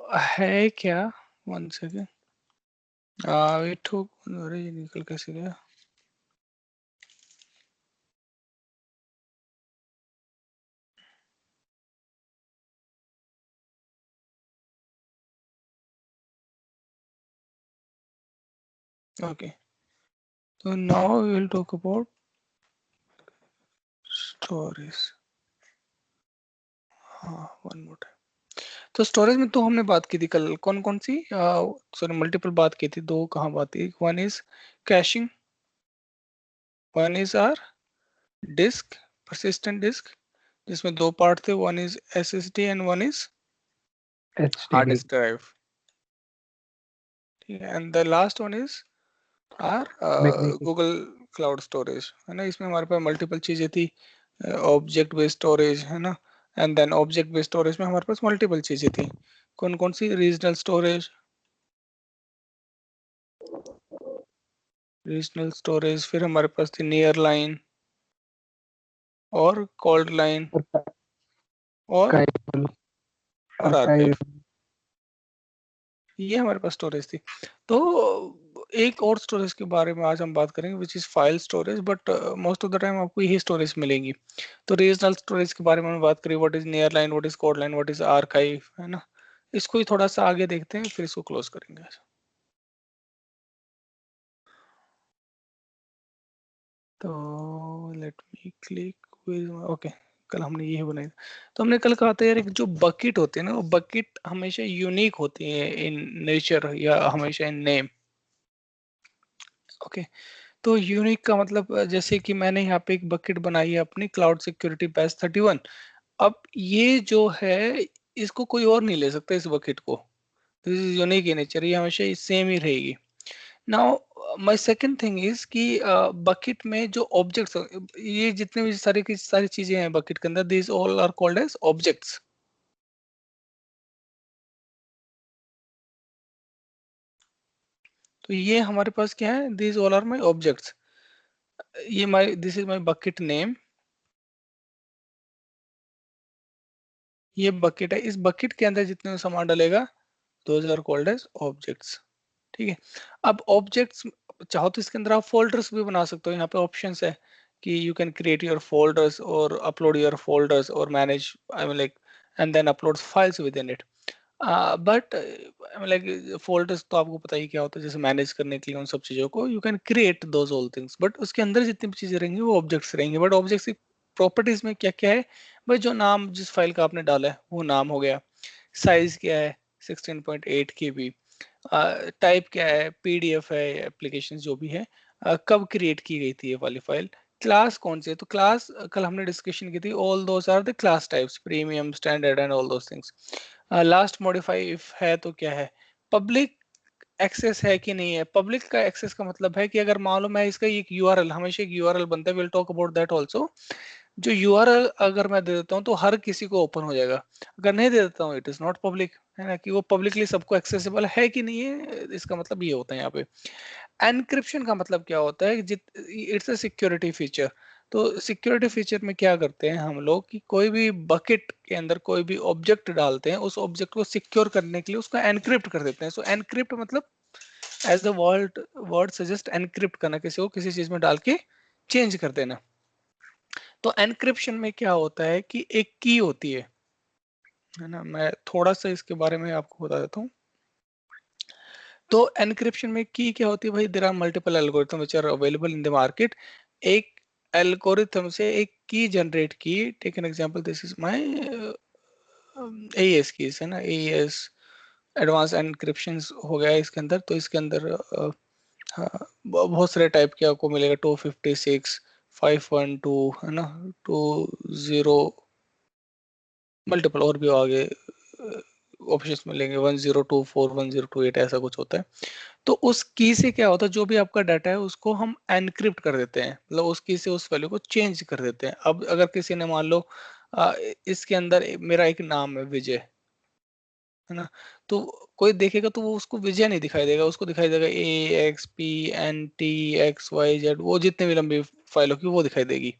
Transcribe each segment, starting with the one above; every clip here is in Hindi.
है क्या? 1 सेकेंड। वेट हो, अरे ये निकल कैसे गया? ओके, तो now we will talk about storage. हाँ, वन मोर टाइम। तो स्टोरेज में तो हमने बात की थी कल, कौन कौन सी, सॉरी मल्टीपल बात की थी, दो कहाँ बात की? One is caching, one is our disk, persistent disk, जिसमें दो पार्ट थे, one is SSD and one is hard HDD. Disk drive. ठीक है, and the last one is our Magnetic. Google cloud storage, है ना। इसमें हमारे पास मल्टीपल चीजें थी, ऑब्जेक्ट बेस्ड स्टोरेज, है ना। And then object based storage में हमारे पास मल्टीपल चीजें थी, कौन कौन सी? रीजनल स्टोरेज, रीजनल स्टोरेज, फिर हमारे पास थी नियर लाइन और कोल्ड लाइन और Archival. आर्काइव। Archive. ये हमारे पास स्टोरेज थी। तो एक और स्टोरेज के बारे में आज हम बात करेंगे, which is file storage, but most of the time आपको यही स्टोरेज मिलेंगी। तो रीजनल स्टोरेज के बारे में हम बात करें, what is near line, what is cold line, what is archive, है ना। इसको ही थोड़ा सा आगे देखते हैं, फिर इसको क्लोज करेंगे। तो लेट मी क्लिक, ओके। कल हमने ये बनाई, तो हमने कल कहा था यार, एक जो बकेट होती है ना, वो बकेट हमेशा यूनिक होती है इन नेचर या हमेशा इन नेम। ओके, तो यूनिक का मतलब जैसे कि मैंने यहाँ पे एक बकेट बनाई है अपनी क्लाउड सिक्योरिटी बैच 31। अब ये जो है, इसको कोई और नहीं ले सकता इस बकेट को। This is unique in nature, ये हमेशा सेम ही रहेगी। Now my second thing is कि बकेट में जो ऑब्जेक्ट्स, ये जितने भी सारी की सारी चीजें हैं बकेट के अंदर, this all are called as objects. तो ये हमारे पास क्या है? This all are my objects. ये my, this is my bucket name, ये बकेट है। इस बकेट के अंदर जितने भी सामान डलेगा, those are called as objects. ठीक है। अब ऑब्जेक्ट्स, चाहो तो इसके अंदर आप फोल्डर्स भी बना सकते हो। यहाँ पे ऑप्शंस है कि you can create your folders और अपलोड योर फोल्डर्स और manage, I mean like, and then upload files within it. But like folders तो आपको पता ही क्या होता है, जैसे मैनेज करने के लिए उन सब चीज़ों को you can create those all things, but उसके अंदर जितनी भी चीज़ें रहेंगी वो ऑब्जेक्ट्स रहेंगे। बट ऑब्जेक्ट्स की प्रॉपर्टीज में क्या क्या है भाई? जो नाम जिस फाइल का आपने डाला है वो नाम हो गया, साइज क्या है 16.8 KB, टाइप क्या है, पीडीएफ है, एप्लीकेशन जो भी है, कब क्रिएट की गई थी ये वाली फाइल, क्लास कौन सी है। तो क्लास कल हमने डिस्कशन की थी, all those are the class types, premium, standard and all those things. Last modify if है तो क्या है, पब्लिक एक्सेस है कि नहीं है। पब्लिक का एक्सेस का मतलब है कि अगर मान लो मैं इसका एक यूआरएल, हमेशा एक यूआरएल बनता है, will talk about that also. जो यूआरएल अगर मैं दे देता हूँ तो हर किसी को ओपन हो जाएगा, अगर नहीं दे देता हूँ इट इज नॉट पब्लिक, है ना। कि वो पब्लिकली सबको एक्सेसिबल है कि नहीं है, इसका मतलब ये होता है यहाँ पे। एनक्रिप्शन का मतलब क्या होता है? It's a security feature. तो सिक्योरिटी फीचर में क्या करते हैं हम लोग कि कोई भी बकेट के अंदर कोई भी ऑब्जेक्ट डालते हैं, उस ऑब्जेक्ट को सिक्योर करने के लिए उसको एनक्रिप्ट कर देते हैं। सो एनक्रिप्ट मतलब, as the word word suggest, encrypt करना, किसी को किसी चीज में डाल के चेंज कर देना। तो एनक्रिप्शन में क्या होता है कि एक की होती है ना। मैं थोड़ा सा इसके बारे में आपको बता देता हूँ। तो एनक्रिप्शन में की क्या होती है भाई? There are multiple algorithm which are available in the market. एक एल्गोरिथम से एक की जनरेट की, take an example, this is my AES keys, है ना। एईएस एडवांस एनक्रिप्शन हो गया है इसके अंदर। तो इसके अंदर हाँ, बहुत सारे टाइप के आपको मिलेगा, 256, 512, है ना, 20, मल्टीपल और भी आगे ऑप्शंस मिलेंगे, 1024, 1028, ऐसा कुछ होता है। तो उस की से क्या होता है, जो भी आपका डाटा है उसको हम एनक्रिप्ट कर देते हैं, मतलब उस की से उस वैल्यू को चेंज कर देते हैं। अब अगर किसी ने मान लो अ, इसके अंदर मेरा एक नाम है विजय, है ना। तो कोई देखेगा तो वो उसको विजय नहीं दिखाई देगा, उसको दिखाई देगा AXPNTXYZ, वो जितने भी लंबी फाइल होगी वो दिखाई देगी।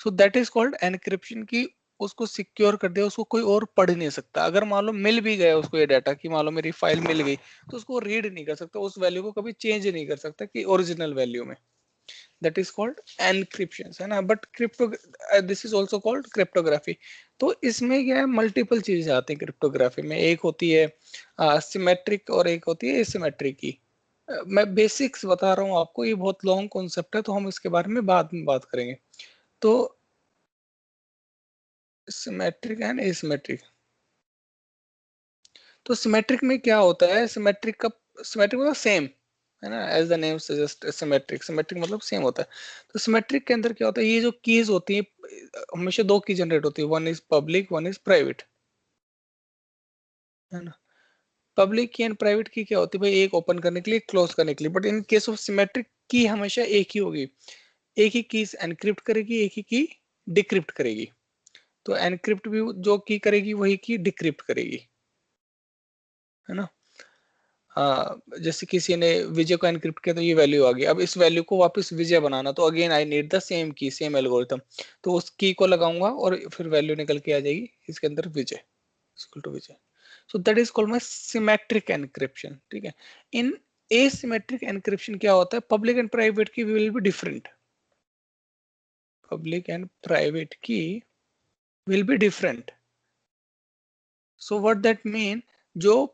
सो दैट इज कॉल्ड एनक्रिप्शन की। उसको सिक्योर कर दिया, उसको कोई और पढ़ नहीं सकता। अगर मान लो मिल भी गया उसको ये डाटा कि मान लो मेरी फाइल मिल गई, तो उसको रीड नहीं कर सकता, उस वैल्यू को कभी चेंज नहीं कर सकता कि ओरिजिनल वैल्यू में। दैट इज कॉल्ड एनक्रिप्शन, है ना। But crypto, this is also called cryptography. तो इसमें क्या है, मल्टीपल चीजें आती हैं क्रिप्टोग्राफी में। एक होती है सिमेट्रिक और एक होती है एसिमेट्रिक की। मैं बेसिक्स बता रहा हूँ आपको, ये बहुत लॉन्ग कॉन्सेप्ट है, तो हम इसके बारे में बाद में बात करेंगे। तो सिमेट्रिक एंड एसिमेट्रिक। तो सिमेट्रिक में क्या होता है, सिमेट्रिक का, सिमेट्रिक मतलब सेम, है ना, as the name suggest symmetric, symmetric मतलब सेम होता है। तो सिमेट्रिक के अंदर क्या होता है, ये जो कीज होती है हमेशा दो की जनरेट होती है, one is public one is private, है ना। पब्लिक की एंड प्राइवेट की क्या होती है भाई, एक ओपन करने के लिए, क्लोज करने के लिए। But in case of symmetric की हमेशा एक ही होगी, एक ही की एनक्रिप्ट करेगी, एक ही की डिक्रिप्ट करेगी। तो एनक्रिप्ट भी जो की करेगी वही की डिक्रिप्ट करेगी, है ना। जैसे किसी ने विजय को एनक्रिप्ट किया तो ये वैल्यू आ गई, अब इस वैल्यू को वापस विजय बनाना, तो again I need the same की, सेम एल्गोरिथम। तो उस की को लगाऊंगा और फिर वैल्यू निकल के आ जाएगी इसके अंदर, Vijay equal to Vijay. So that is called my symmetric encryption, ठीक है। इन एसिमेट्रिक एनक्रिप्शन क्या होता है, public and private key will be different, public and private key will be different. So what that mean, जो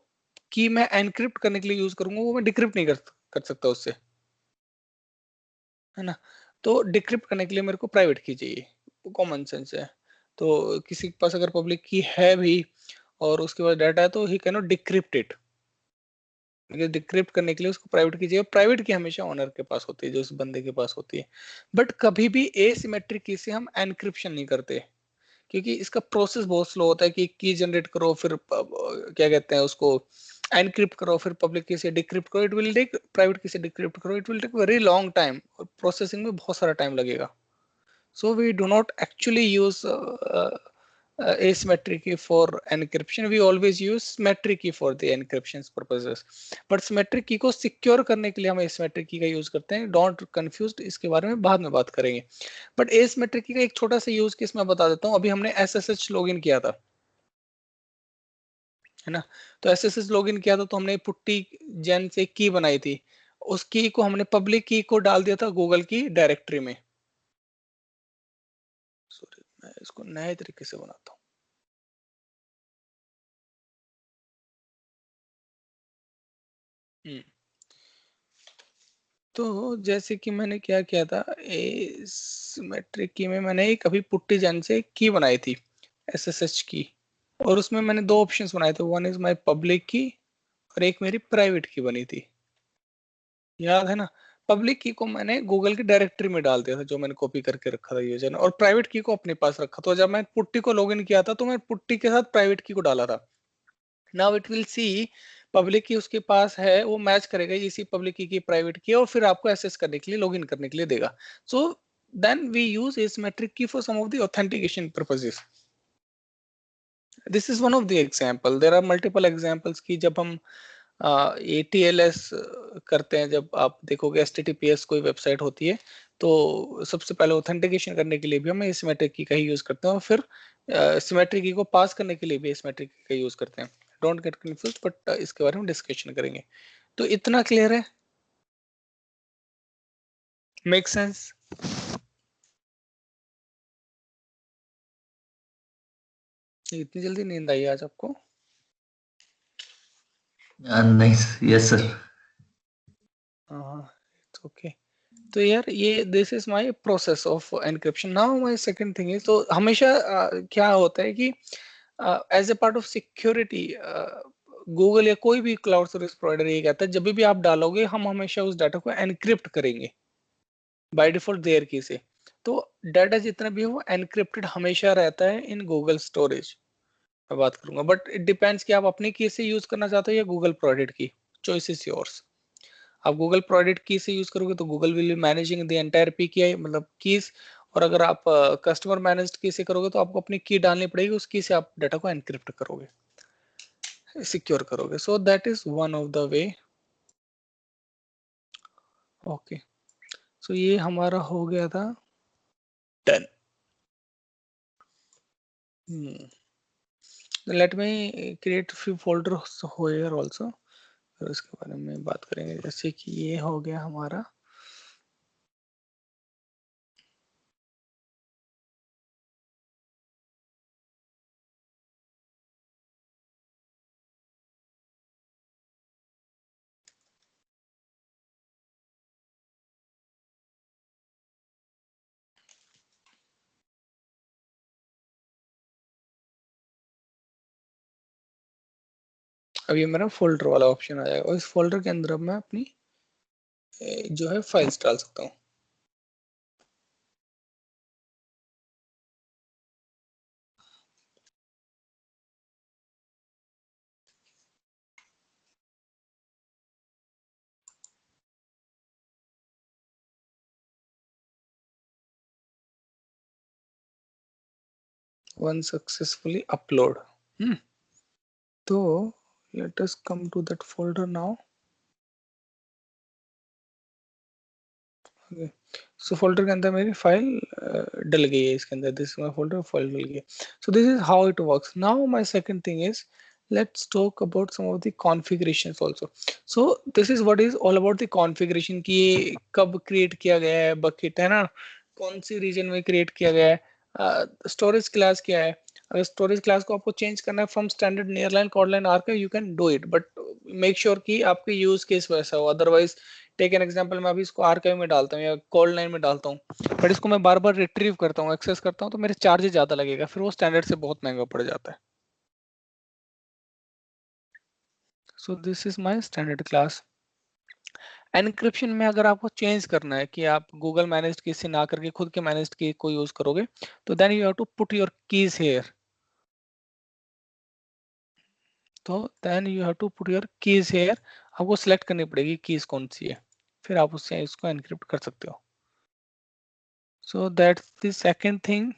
की मैं एनक्रिप्ट करने के लिए यूज करूंगा वो मैं डिक्रिप्ट नहीं कर सकता उससे, है ना। तो डिक्रिप्ट करने के लिए मेरे को प्राइवेट की चाहिए, कॉमन सेंस है। तो किसी के पास अगर पब्लिक की है भी और उसके पास डाटा है, तो he can not decrypt it, क्योंकि डिक्रिप्ट करने के लिए उसको प्राइवेट की चाहिए। प्राइवेट की हमेशा ओनर के पास होती है, जो उस बंदे के पास होती है। बट कभी भी एसिमेट्रिक की से हम एनक्रिप्शन नहीं करते, क्योंकि इसका प्रोसेस बहुत स्लो होता है कि की जनरेट करो, फिर क्या कहते हैं उसको, एनक्रिप्ट करो, फिर पब्लिक की से डिक्रिप्ट करो, इट विल टेक, प्राइवेट की से डिक्रिप्ट करो, it will take very long time, और प्रोसेसिंग में बहुत सारा टाइम लगेगा। So we do not actually use asymmetric key for encryption. We always use symmetric key for the encryption purposes. But symmetric key को secure करने के लिए हम asymmetric key का use करते हैं. Don't confused, इसके बारे में बाद में बात करेंगे. But asymmetric key का एक छोटा सा use केस मैं बता देता हूँ. अभी हमने SSH लॉगिन किया था, है ना। तो SSH लॉगिन किया था, तो हमने पुट्टी जैन से की बनाई थी। उस की को हमने पब्लिक की को डाल दिया था गूगल की डायरेक्टरी में। सॉरी, मैं इसको नए तरीके से बनाता हूँ। तो जैसे कि मैंने क्या किया था, एसिमेट्रिक की में मैंने एक अभी पुट्टी जैन से की बनाई थी, एसएसएच की। और उसमें मैंने दो ऑप्शंस बनाए थे, वन इज माय पब्लिक की और एक मेरी प्राइवेट की बनी थी, याद है ना। पब्लिक की को मैंने गूगल की डायरेक्टरी में डाल दिया था, जो मैंने कॉपी करके रखा था यूजर ने, और प्राइवेट की को अपने पास रखा। तो जब मैं पुट्टी को लॉगिन किया था, तो मैं पुट्टी के साथ प्राइवेट की को डाला था। Now it will see, public की उसके पास है, वो मैच करेगा इसी पब्लिक की प्राइवेट की, और फिर आपको एक्सेस करने के लिए, लॉगिन करने के लिए देगा। So then we use asymmetric key for some of the authentication purposes. This is one of the example, there are multiple examples की जब हम ATLS करते हैं, जब आप देखोगे HTTPS कोई वेबसाइट होती है, तो सबसे पहले ऑथेंटिकेशन करने के लिए भी हम asymmetric की का ही यूज करते हैं, और फिर सिमेट्रिक की को पास करने के लिए भी asymmetric की का यूज करते हैं। डोंट गेट कंफ्यूज, बट इसके बारे में डिस्कशन करेंगे। तो इतना क्लियर है, मेक सेंस। इतनी जल्दी नींद आई आज आपको? Nice. Yes, sir. हाँ, इट्स ओके। तो यार ये this is my process of encryption. Now my second thing is, तो हमेशा क्या होता है कि as a part of security, Google या कोई भी क्लाउड सर्विस प्रोवाइडर ये कहता है, जब भी आप डालोगे हम हमेशा उस डाटा को एनक्रिप्ट करेंगे बाय डिफॉल्ट देयर की से। तो डाटा जितना भी हो वो एनक्रिप्टेड हमेशा रहता है इन गूगल स्टोरेज। मैं बात करूंगा, बट इट डिपेंड्स कि आप अपनी की से यूज करना चाहते हो या Google provided key, choice is yours. आप गूगल प्रोवाइडेड की से यूज करोगे तो Google will be managing the entire PKI, मतलब कीज। और अगर आप कस्टमर मैनेज्ड की से करोगे, तो आपको अपनी की डालनी पड़ेगी, उस की से आप डाटा को एनक्रिप्ट करोगे, सिक्योर करोगे। So that is one of the way. Okay, so ये हमारा हो गया था done. Let me create few folders here also, फिर उसके बारे में बात करेंगे। जैसे कि ये हो गया हमारा अब ये मेरा फोल्डर वाला ऑप्शन आ जाएगा और इस फोल्डर के अंदर अब मैं अपनी जो है फाइल्स डाल सकता हूँ। One successfully upload. तो let us come to that folder now. So folder के अंदर मेरी फाइल डल गई है, इसके अंदर दिस माय फोल्डर फाइल डल गई है। So this is how it works. Now my second thing is let's talk about some of the configurations also. So this is what is all about the configuration कि ये कब create किया गया है bucket, है ना, कौन सी region में create किया गया है, storage class क्या है। अगर storage class को आपको change करना है from standard nearline cordline archive you can do it, but make sure कि आपके use case वैसा हो। otherwise टेक एन एग्जांपल, मैं अभी इसको आर्काइव में डालता हूँ या कॉल लाइन में डालता हूँ, बट इसको मैं बार बार रिट्रीव करता हूँ, एक्सेस करता हूँ, तो मेरे चार्जेस ज्यादा लगेगा, फिर वो स्टैंडर्ड से बहुत महंगा पड़ जाता है। So this is my standard class. Encryption में अगर आपको चेंज करना है कि आप गूगल मैनेज्ड की से ना करके खुद के मैनेज्ड की को यूज करोगे, तो then you have to put your keys here. तो then you have to put your keys here, आपको सिलेक्ट करनी पड़ेगी कीज कौन सी है, फिर आप उससे इसको एनक्रिप्ट कर सकते हो। So that's the second thing.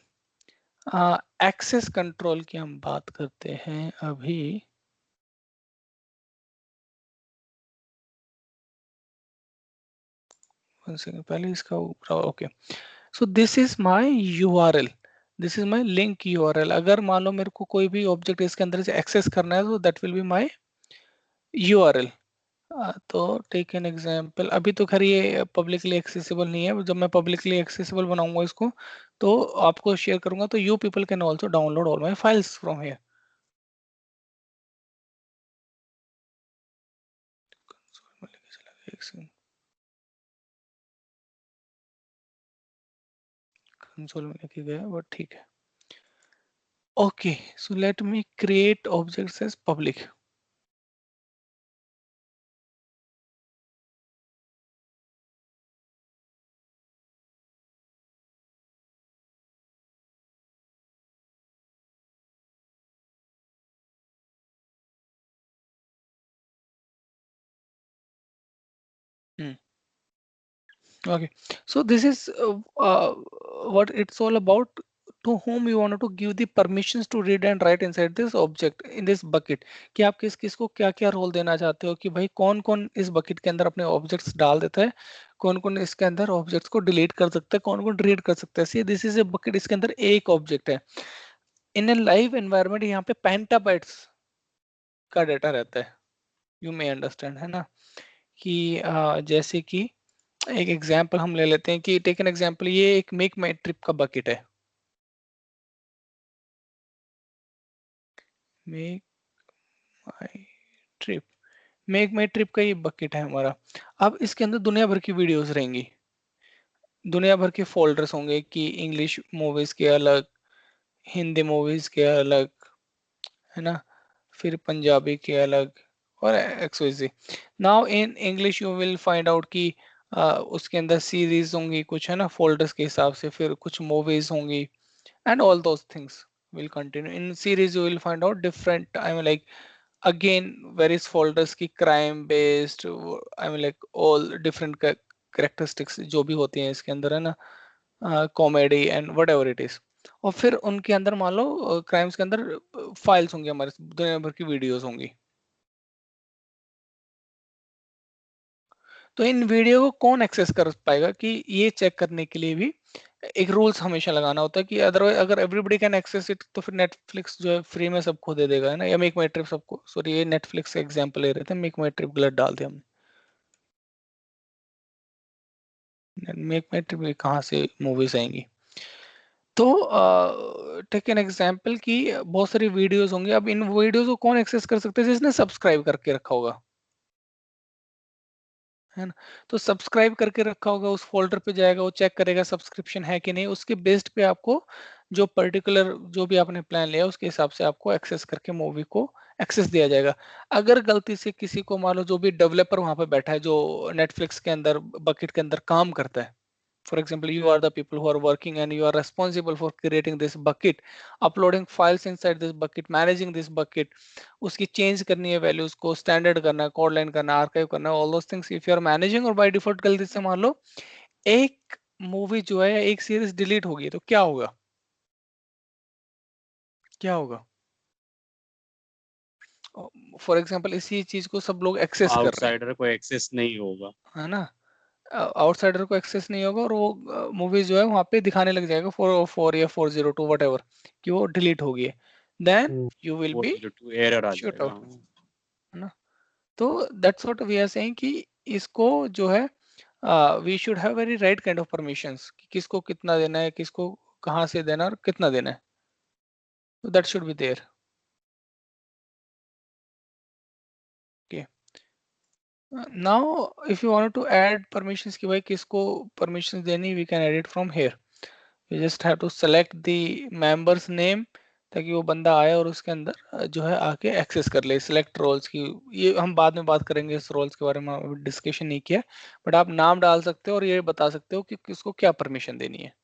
Access control की हम बात करते हैं अभी। पहले इसका ऊपर, okay. So this is my URL, this is my link URL. अगर मान लो मेरे को कोई भी ऑब्जेक्ट इसके अंदर से एक्सेस करना है तो that will be my URL. तो टेक एन एग्जांपल, अभी तो खैर ये पब्लिकली एक्सेसिबल नहीं है, जब मैं पब्लिकली एक्सेसिबल बनाऊंगा इसको तो आपको शेयर करूंगा, तो you people can also download all my files from here. Console में लेके गया बट ठीक है। Okay, so let me create objects as public. Okay, so this is what it's all about. To whom you want to give the permissions to read and write inside this object in this bucket, कि आप किस किस को क्या क्या रोल देना चाहते हो, कि भाई कौन कौन इस बकेट के अंदर अपने ऑब्जेक्ट्स डाल देता है, कौन कौन इसके अंदर ऑब्जेक्ट्स को डिलीट कर सकता है, कौन कौन डिलीट कर सकता है। See this is a bucket, इसके अंदर एक ऑब्जेक्ट है। इन ए लाइव एनवायरनमेंट यहाँ पे पेंटाबाइट्स का डाटा रहता है, यू मे अंडरस्टैंड, है ना। कि जैसे कि एक एग्जांपल हम ले लेते हैं कि टेक एन एग्जांपल, ये एक मेक माई ट्रिप का बकेट है। मेक माई ट्रिप, मेक माई ट्रिप का ये बकेट है हमारा। अब इसके अंदर दुनिया भर की वीडियोस रहेंगी, दुनिया भर के फोल्डर्स होंगे कि इंग्लिश मूवीज के अलग, हिंदी मूवीज के अलग, है ना, फिर पंजाबी के अलग और XYZ. Now in English you will find out कि उसके अंदर सीरीज होंगी कुछ, है ना, फोल्डर्स के हिसाब से, फिर कुछ मूवीज होंगी and all those things will continue. In series you will find out different, I mean like again various folders की crime based, I mean like all different characteristics जो भी होती हैं इसके अंदर, है ना, comedy and what ever it is. और फिर उनके अंदर मान लो क्राइम्स के अंदर फाइल्स होंगी, हमारे दुनिया भर की वीडियोस होंगी। तो इन वीडियो को कौन एक्सेस कर पाएगा, कि ये चेक करने के लिए भी एक रूल्स हमेशा लगाना होता है कि अदरवाइज अगर एवरीबडी कैन एक्सेस इट तो फिर नेटफ्लिक्स जो है फ्री में सबको दे देगा, है ना, या मेक माई ट्रिप सबको, सॉरी ये नेटफ्लिक्स का एग्जांपल ले रहे थे, मेक माई ट्रिप गलत डाल दिया हमने, मेक माई ट्रिप कहाँ से मूवीज आएंगी। तो टेक एन एग्जांपल कि बहुत सारी वीडियोस होंगी, अब इन वीडियोस को कौन एक्सेस कर सकते हैं, जिसने सब्सक्राइब करके रखा होगा, है ना। तो सब्सक्राइब करके रखा होगा, उस फोल्डर पे जाएगा, वो चेक करेगा सब्सक्रिप्शन है कि नहीं, उसके बेस्ड पे आपको जो पर्टिकुलर जो भी आपने प्लान लिया उसके हिसाब से आपको एक्सेस करके मूवी को एक्सेस दिया जाएगा। अगर गलती से किसी को मान लो जो भी डेवलपर वहां पे बैठा है जो नेटफ्लिक्स के अंदर बकेट के अंदर काम करता है, for example you are the people who are working and you are responsible for creating this bucket, uploading files inside this bucket, managing this bucket, उसकी चेंज करनी है वैल्यूज को, स्टैंडर्ड करना है, कोड लाइन करना है, आर्काइव करना है, all those things if you are managing, और बाय डिफॉल्ट गलती से मान लो एक मूवी जो है एक सीरीज डिलीट होगी तो क्या होगा, क्या होगा। फॉर एग्जांपल इसी चीज को सब लोग एक्सेस कर रहे हैं, आउटसाइडर को एक्सेस नहीं होगा। है ना, आउटसाइडर को एक्सेस नहीं होगा, और वो मूवीज जो है वहां पे दिखाने लग जाएगा 404 या 402 वट कि वो डिलीट हो गई है, then you will be 402 error आ शूट जाएगा। आउट, है ना। तो that's what we are saying कि इसको जो है we should have very right kind of permissions कि किसको कितना देना है, किसको कहाँ से देना है और कितना देना है, तो that should be there. Okay, now if you want to add permissions कि भाई किसको परमिशंस देनी, we can add it from here. You just have to select the members name ताकि वो बंदा आए और उसके अंदर जो है आके एक्सेस कर ले। सिलेक्ट रोल्स की ये हम बाद में बात करेंगे, इस रोल्स के बारे में डिस्कशन नहीं किया, बट आप नाम डाल सकते हो और ये बता सकते हो कि किसको क्या परमिशन देनी है।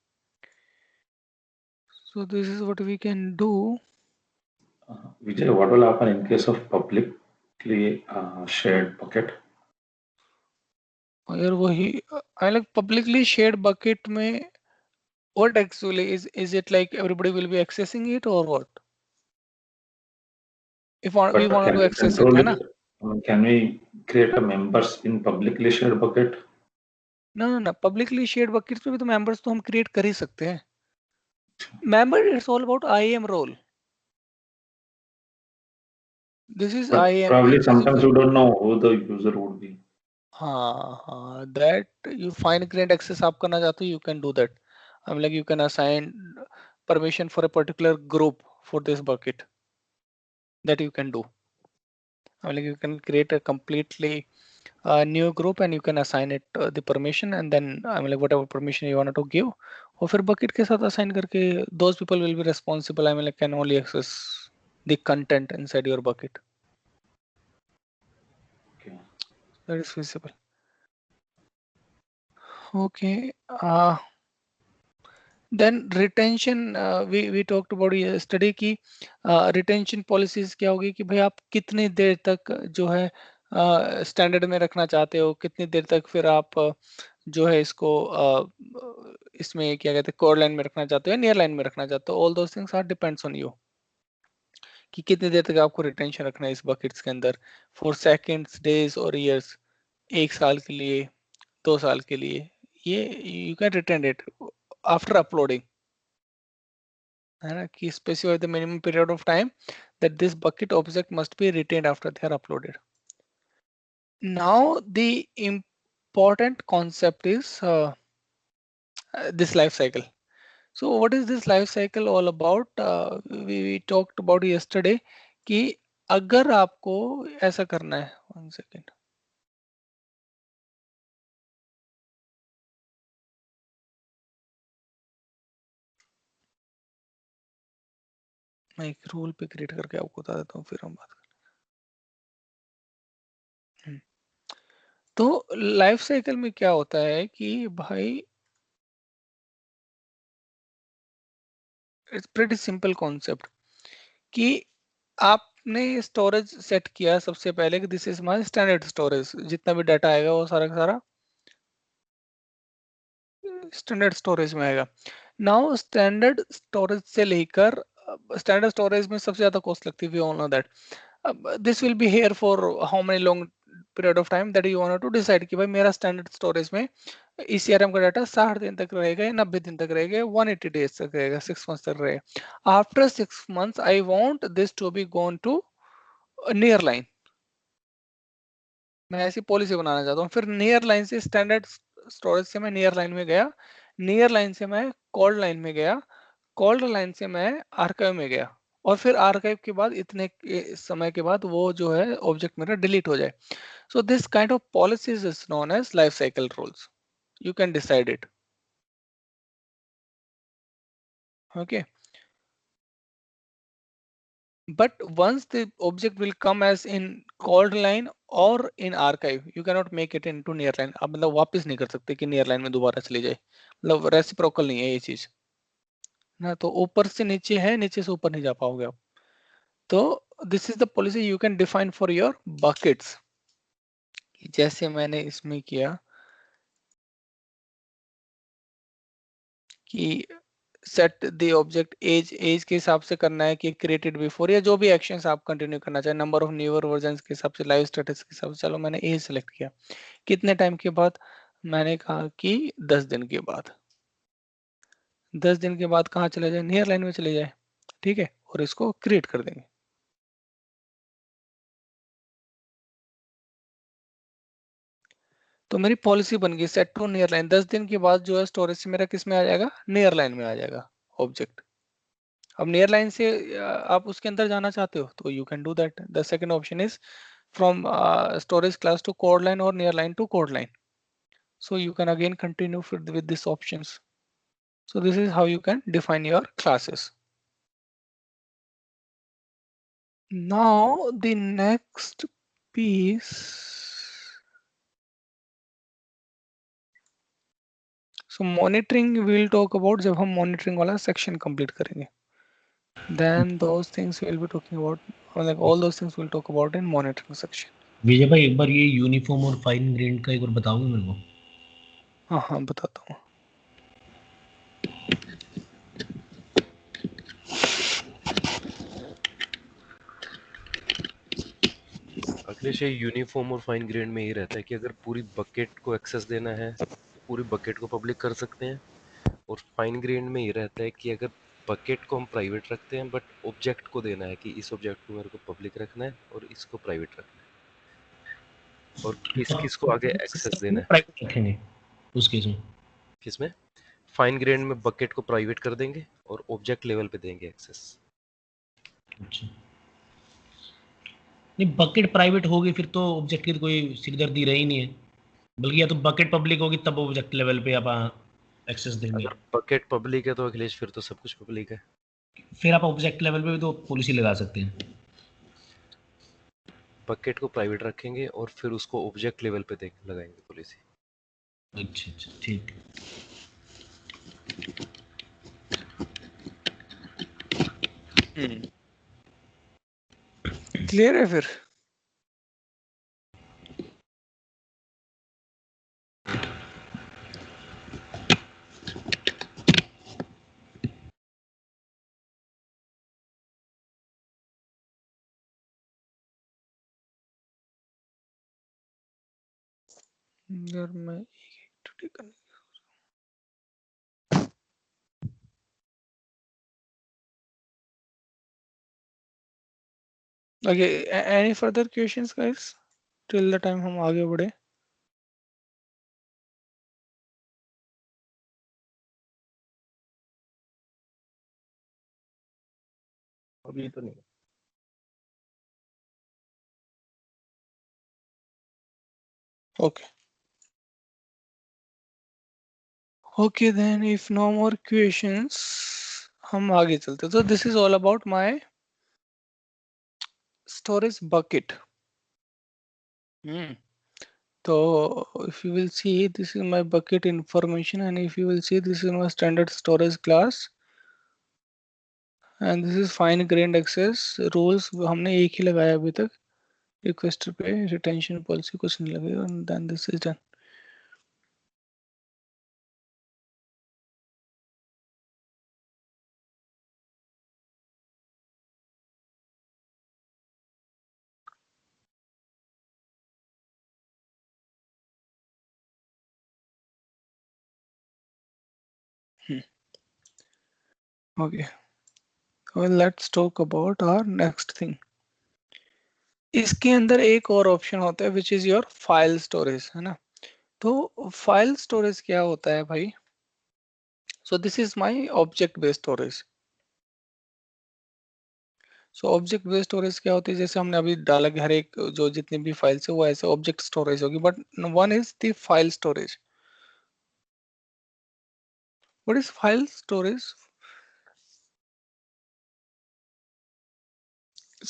So this is what we can do. Vijay, what will happen in case of publicly shared bucket? अगर वही I like publicly shared bucket में what actually is it like everybody will be accessing it or what, if we But wanted can to we access it, control है it? ना। Can we create a members in publicly shared bucket? ना पब्लिकली शेयर्ड बकेट्स में भी तो मेंबर्स तो हम क्रिएट कर ही सकते हैं। Member it's all about IAM role, this is But IAM probably sometimes invisible. you don't know who the user would be. हाँ that you fine grade access आप करना चाहते हो, you can do that. I mean like you can assign permission for a particular group for this bucket, that you can do. I mean, like you can create a completely new group and you can assign it the permission, and then I mean like whatever permission you wanted to give, और फिर bucket के साथ assign करके those people will be responsible, I mean like can only access the content inside your bucket. Okay. That is feasible. Okay, then retention we talked about yesterday कि retention policies क्या होगी कि भाई आप कितनी देर तक जो है स्टैंडर्ड में रखना चाहते हो, कितनी देर तक फिर आप जो है इसको इसमें क्या कहते हैं कोर लाइन में रखना चाहते हो या नियर लाइन में रखना चाहते हो, all those things are depends on you कि कितनी देर तक आपको रिटेंशन रखना है इस बकेट्स के अंदर, फॉर सेकंड्स, डेज और ईयर्स, 1 साल के लिए, 2 साल के लिए, ये you can retain it after uploading, है ना, कि specify the minimum period of time that this bucket object must be retained after they are uploaded. Now the important concept is this life cycle. So what is this life cycle all about? We talked about yesterday कि अगर आपको ऐसा करना है, 1 second, मैं एक रूल पे क्रिएट करके आपको बता देता हूँ फिर हम बात करें। तो लाइफ साइकिल में क्या होता है कि भाई इट्स प्रीटी सिंपल कॉन्सेप्ट कि आपने स्टोरेज सेट किया सबसे पहले कि this is my standard storage, जितना भी डाटा आएगा वो सारा का सारा स्टैंडर्ड स्टोरेज में आएगा। नाउ स्टैंडर्ड स्टोरेज से लेकर स्टैंडर्ड स्टोरेज में सबसे ज्यादा कॉस्ट लगती है, we all know that. This will be here for how many long period of time that you want to decide कि भाई मेरा स्टैंडर्ड स्टोरेज में ECRM का डाटा 60 दिन तक रहेगा या 90 दिन तक रहेगा, 180 डेज तक रहेगा, 6 मंथ्स तक रहेगा। After 6 months I want this to be gone to near line, मैं ऐसी पॉलिसी बनाना चाहता हूँ। फिर नियर लाइन से स्टैंडर्ड स्टोरेज से मैं नियर लाइन में गया, नियर लाइन से मैं कोल्ड लाइन में गया, कोल्ड लाइन से मैं आर्काइव में गया, और फिर आर्काइव के बाद इतने समय के बाद वो जो है ऑब्जेक्ट मेरा डिलीट हो जाए। So this kind of policies is known as life cycle rules, you can decide it. Okay, but once the object will come as in called line or in archive, you cannot make it into near line. अब मतलब वापस नहीं कर सकते कि near line में दोबारा चली जाए, मतलब रेसिप्रोकल नहीं है ये चीज ना, तो ऊपर से नीचे है, नीचे से ऊपर नहीं जा पाओगे आप। तो this is the policy you can define for your buckets, जैसे मैंने इसमें किया कि सेट द ऑब्जेक्ट एज के हिसाब से करना है कि क्रिएटेड बिफोर, या जो भी एक्शंस आप कंटिन्यू करना चाहे, नंबर ऑफ न्यूअर वर्जन्स के हिसाब से, लाइव स्टेटस के हिसाब से। चलो मैंने एज सेलेक्ट किया, कितने टाइम के बाद, मैंने कहा कि 10 दिन के बाद। 10 दिन के बाद कहाँ चले जाए, नियर लाइन में चले जाए, ठीक है, और इसको क्रिएट कर देंगे। तो मेरी पॉलिसी बन गई सेट टू नियर लाइन। 10 दिन के बाद जो है स्टोरेज से मेरा किस में आ जाएगा, नियर लाइन में आ जाएगा ऑब्जेक्ट। अब नियर लाइन से आप उसके अंदर जाना चाहते हो तो you can do that. The second option is from storage class to chord line or near line to chord line. So you can again continue with these options. So this is how you can define your classes. Now the next piece. So monitoring we will talk about जब हम monitoring वाला section complete करेंगे. Then those things we will be talking about, or like all those things we'll talk about in monitoring section. विजय भाई एक बार ये यूनिफॉर्म और फाइन ग्रेड का एक बार बताओगे मेरे को? हाँ हाँ बताता हूँ। अखिलेश, ये यूनिफॉर्म और फाइन ग्रेड में ये रहता है कि अगर पूरी बकेट को एक्सेस देना है तो पूरी बकेट को पब्लिक कर सकते हैं, और फाइन ग्रेड में ये रहता है कि अगर बकेट को हम प्राइवेट रखते हैं बट ऑब्जेक्ट को देना है कि इस ऑब्जेक्ट को मेरे को पब्लिक रखना है और इसको प्राइवेट रखना है, और किस किस को आगे एक्सेस देना है। प्राइवेट रखेंगे उस केस में? किसमें? फाइन ग्रेड में बकेट को प्राइवेट कर देंगे और ऑब्जेक्ट लेवल पे देंगे एक्सेस। अच्छा, नहीं बकेट प्राइवेट होगी फिर तो ऑब्जेक्ट की तो कोई सिरदर्दी रही नहीं है, बल्कि या तो बकेट पब्लिक होगी तब ऑब्जेक्ट लेवल पे आप एक्सेस देंगे। अगर बकेट पब्लिक है तो अखिलेश फिर तो सब कुछ पब्लिक है। फिर आप ऑब्जेक्ट लेवल पे भी तो पॉलिसी लगा सकते हैं। बकेट को प्राइवेट रखेंगे और फिर उसको ऑब्जेक्ट लेवल पे लगाएंगे पॉलिसी। अच्छा अच्छा ठीक। क्लियर है फिर? यार मैं एक करने Okay, any further questions guys till the time हम आगे बढ़े? अभी तो नहीं। Okay. Okay then if no more questions हम आगे चलते हैं। So this is all about my storage bucket. So if you will see this is my bucket information, and if you will see this is my standard storage class, and this is fine grained access rules हमने एक ही लगाया अभी तक, रिक्वेस्ट पे रिटेंशन पॉलिसी कुछ नहीं लगेगा, and then this is done. Okay, well let's talk about our next thing. इसके अंदर एक और ऑप्शन होता है which is your file storage, है ना। तो फाइल स्टोरेज क्या होता है भाई? सो this is my object based storage. So object based storage क्या होती है? जैसे हमने अभी डाला कि हर एक जो जितनी भी फाइल्स है वो ऐसे ऑब्जेक्ट स्टोरेज होगी, but one is the file storage. What is file storage?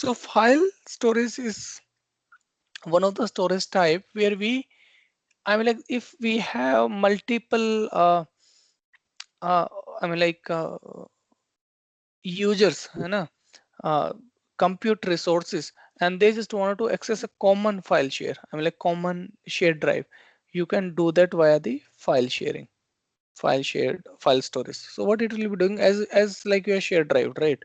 So file storage is one of the storage type where I mean, like if we have multiple, I mean, like users, है ना, compute resources, and they just wanted to access a common file share, I mean, like common shared drive, you can do that via the file sharing, file shared file storage. So what it will be doing as like your shared drive, right?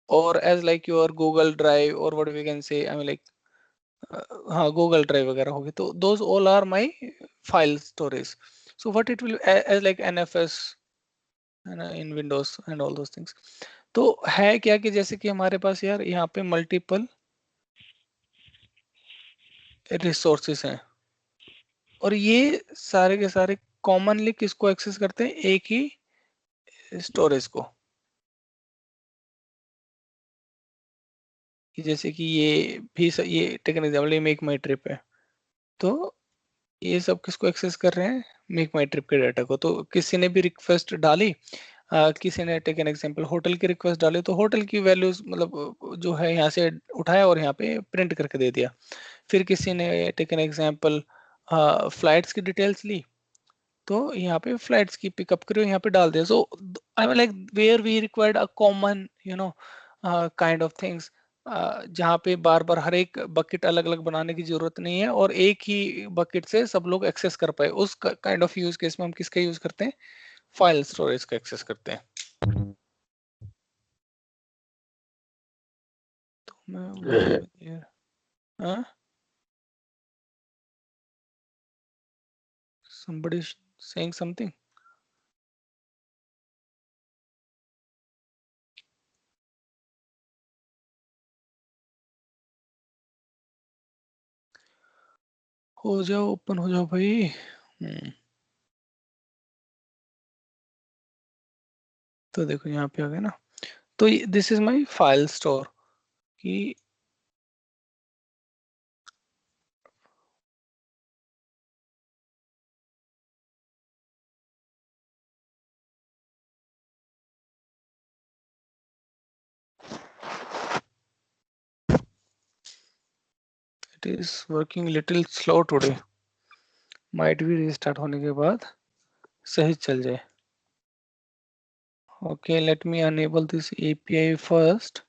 Or as like your Google Drive, or what we can say, I mean, like हाँ गूगल ड्राइव वगैरह होगी, तो those all are my file storage. So what it will as like NFS है ना in Windows and all those things. तो है क्या कि जैसे कि हमारे पास यार यहाँ पे मल्टीपल रिसोर्सेस हैं और ये सारे के सारे कॉमनली किसको एक्सेस करते हैं? एक ही स्टोरेज को. कि जैसे कि ये भी ये टेक एन एग्जांपल, ये मेक माई ट्रिप है, तो ये सब किसको एक्सेस कर रहे हैं? मेक माई ट्रिप के डाटा को. तो किसी ने भी रिक्वेस्ट डाली, किसी ने टेक एन एग्जांपल होटल की रिक्वेस्ट डाली, तो होटल की वैल्यूज मतलब जो है यहाँ से उठाया और यहाँ पे प्रिंट करके दे दिया. फिर किसी ने टेक एन एग्जांपल फ्लाइट्स की डिटेल्स ली, तो यहाँ पे फ्लाइट्स की पिकअप करो, यहाँ पे डाल दिया. So I mean like where we required a common kind of things, जहाँ पे बार बार हर एक बकेट अलग अलग बनाने की जरूरत नहीं है और एक ही बकेट से सब लोग एक्सेस कर पाए. उस काइंड ऑफ यूज केस में हम किसका यूज करते हैं? फाइल स्टोरेज का एक्सेस करते हैं. तो मैं हाँ, somebody saying something. हो जाओ, ओपन हो जाओ भाई. तो देखो यहाँ पे आ गया ना. तो this is my file store कि it is working little slow today. Might भी रीस्टार्ट होने के बाद सही चल जाए. Okay, let me enable this API first.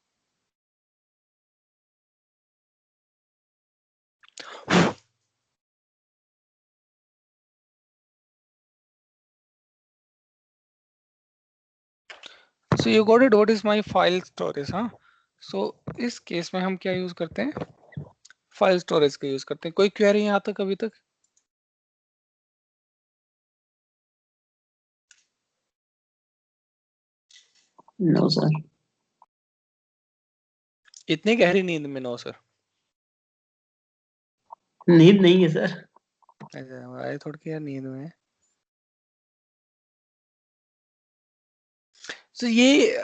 So you got it. What is my file storage? हाँ. So इस केस में हम क्या यूज करते हैं? फाइल स्टोरेज का यूज करते हैं. कोई क्वेरी यहाँ तक अभी तक? No sir. इतनी गहरी नींद में? No sir. नींद नहीं है सर. अच्छा, आए थोड़ी यार नींद में. तो ये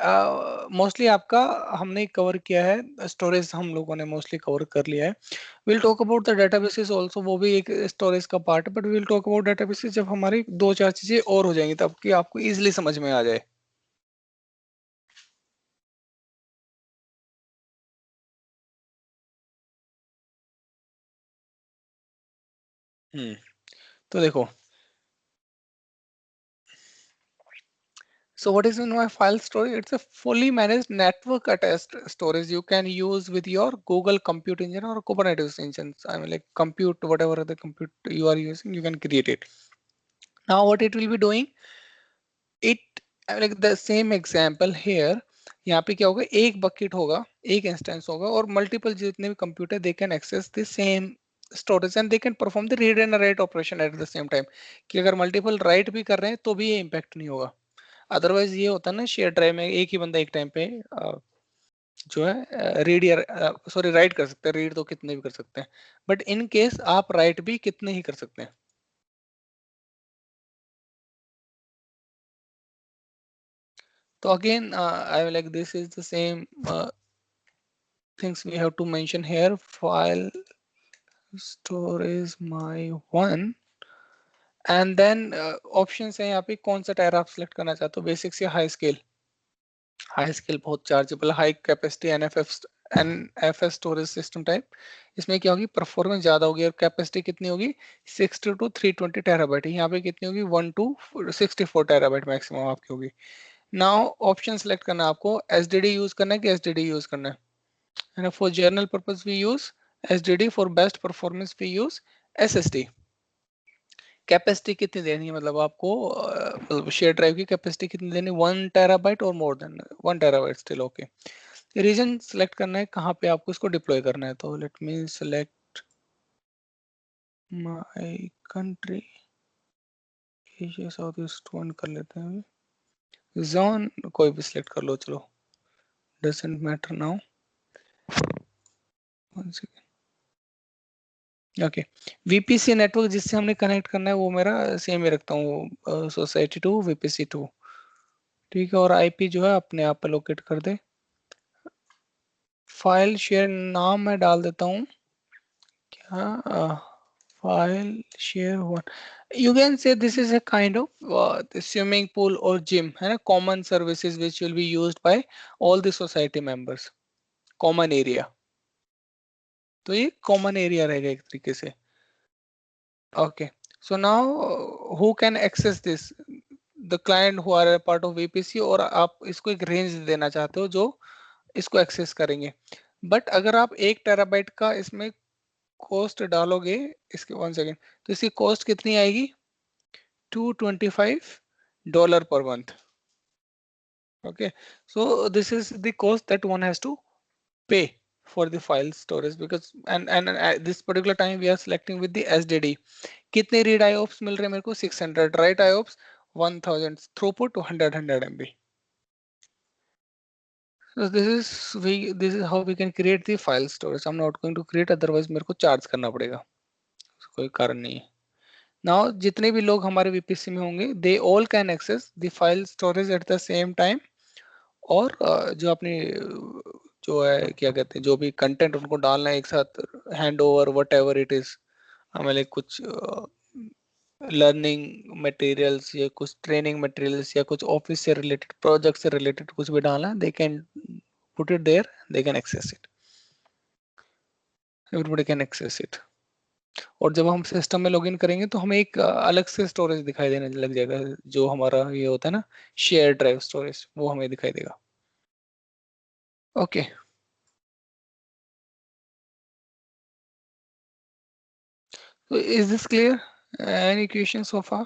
मोस्टली आपका हमने कवर किया है. स्टोरेज हम लोगों ने मोस्टली कवर कर लिया है. Will talk about the databases also, वो भी एक स्टोरेज का पार्ट है, but will talk about databases जब हमारी दो चार चीजें और हो जाएंगी तब कि आपको इजीली समझ में आ जाए. तो देखो, so what is in my file storage? It's a fully managed network attached storage you can use with your Google Compute Engine or Kubernetes engines. I mean, like compute whatever the compute you are using, you can create it. Now what it will be doing, it like the same example here. यहाँ पे क्या होगा? एक बकेट होगा, एक इंस्टेंस होगा और मल्टीपल जितने भी computer they can access the same storage and they can perform the read and write operation at the same time, कि अगर मल्टीपल राइट भी कर रहे हैं तो भी ये इम्पैक्ट नहीं होगा। अदरवाइज ये होता है ना शेयर ड्राइव में एक ही बंदा एक टाइम पे जो है रीड या सॉरी राइट कर सकते हैं, रीड तो कितने भी कर सकते हैं, बट इन केस आप राइट भी कितने ही कर सकते हैं। तो again I like this is the same things we have to mention here. File storage my one and then options है यहाँ पे कौन सा टायर आप सिलेक्ट करना चाहते हो, बेसिक से हाई स्केल। हाई स्केल बहुत chargeable, high capacity NFS storage system type. इसमें क्या होगी, परफॉर्मेंस ज्यादा होगी और कैपेसिटी कितनी होगी 60 टू 320 टेराबाइट। यहाँ पे कितनी होगी 1 टू 64 टेराबाइट मैक्सिमम आपकी होगी। नाउ ऑप्शन सेलेक्ट करना है आपको, एसडीडी यूज करना है कि एसडीडी यूज करना है। For general purpose we use SDD, for best performance we use SSD. Capacity कितनी देनी है, मतलब आपको मतलब शेयर ड्राइव की कैपेसिटी कितनी देनी, 1 टेराबाइट और more than 1 terabyte still okay. Region select करना है कहाँ पे आपको इसको डिप्लॉय करना है, तो let me select my country, Asia south east one कर लेते हैं, जोन कोई भी सिलेक्ट कर लो, चलो doesn't matter now. One second, okay. VPC network जिससे हमने कनेक्ट करना है वो मेरा सेम ही रखता हूँ, सोसाइटी 2 वीपीसी 2, ठीक है। और आईपी जो है अपने आप पे लोकेट कर दे। फाइल शेयर नाम मैं डाल देता हूँ क्या, file share one. You can say this is a kind of swimming pool और जिम है ना, common services which will be used by all the society members, common area. तो ये कॉमन एरिया रहेगा एक तरीके से। Okay, so now who can access this, the client who are a part of VPC, और आप इसको एक रेंज देना चाहते हो जो इसको एक्सेस करेंगे। बट अगर आप 1 टेराबाइट का इसमें कॉस्ट डालोगे, इसके 1 सेकेंड, तो इसकी कॉस्ट कितनी आएगी $225 per month. Okay, so this is the cost that one has to pay for the file storage, because and at this particular time we are selecting with the SDD। कितने रीड IOPS मिल रहे हैं मेरे को 600, right IOPS 1000, throughput 100 MB। So this is how we can create the file storage। I'm not going to create, otherwise मेरे को चार्ज करना पड़ेगा, कोई कारण नहीं है। नाउ जितने भी लोग हमारे वीपीसी में होंगे they all can access the file storage at the same time. और जो अपनी जो है क्या कहते हैं, जो भी कंटेंट उनको डालना है एक साथ, hand over what ever it is, हमें कुछ लर्निंग मटेरियल्स या कुछ ट्रेनिंग मटेरियल्स या कुछ ऑफिस से रिलेटेड प्रोजेक्ट से रिलेटेड कुछ भी डालना है, they can put it there, they can access it, everybody can access it. और जब हम सिस्टम में लॉगिन करेंगे तो हमें एक अलग से स्टोरेज दिखाई देने लग जाएगा, जो हमारा ये होता है ना शेयर ड्राइव स्टोरेज, वो हमें दिखाई देगा। Okay, so is this clear? Any questions so far?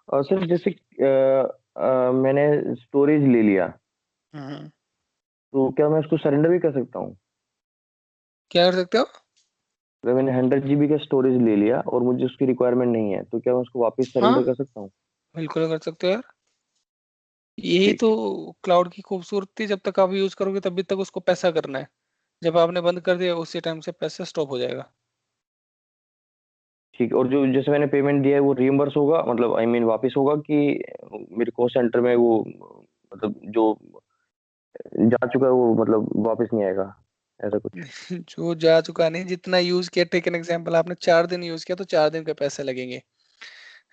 और सर जैसे मैंने स्टोरेज ले लिया, तो क्या मैं उसको सरेंडर भी कर सकता हूँ? क्या कर सकते हो? अगर मैंने 100 GB का स्टोरेज ले लिया और मुझे उसकी रिक्वायरमेंट नहीं है, तो क्या मैं उसको वापस सरेंडर हाँ कर सकता हूँ? बिल्कुल कर सकते हो यार, यही ठीक तो है। क्लाउड की खूबसूरती, जब तक आप यूज करोगे तभी तक उसको पैसा करना है, जब आपने बंद कर दिया उसी टाइम से पैसा स्टॉप हो जाएगा। ठीक है, और जो जैसे मैंने पेमेंट दिया है वो रिइम्बर्स होगा, मतलब आई मीन वापस होगा कि मेरे कॉस्ट सेंटर में वो मतलब जो जा चुका है वो मतलब वापस नहीं आएगा, ऐसा कुछ? जो जा चुका नहीं, जितना यूज किया, टेक एन एग्जांपल आपने 4 दिन यूज किया तो 4 दिन के पैसे लगेंगे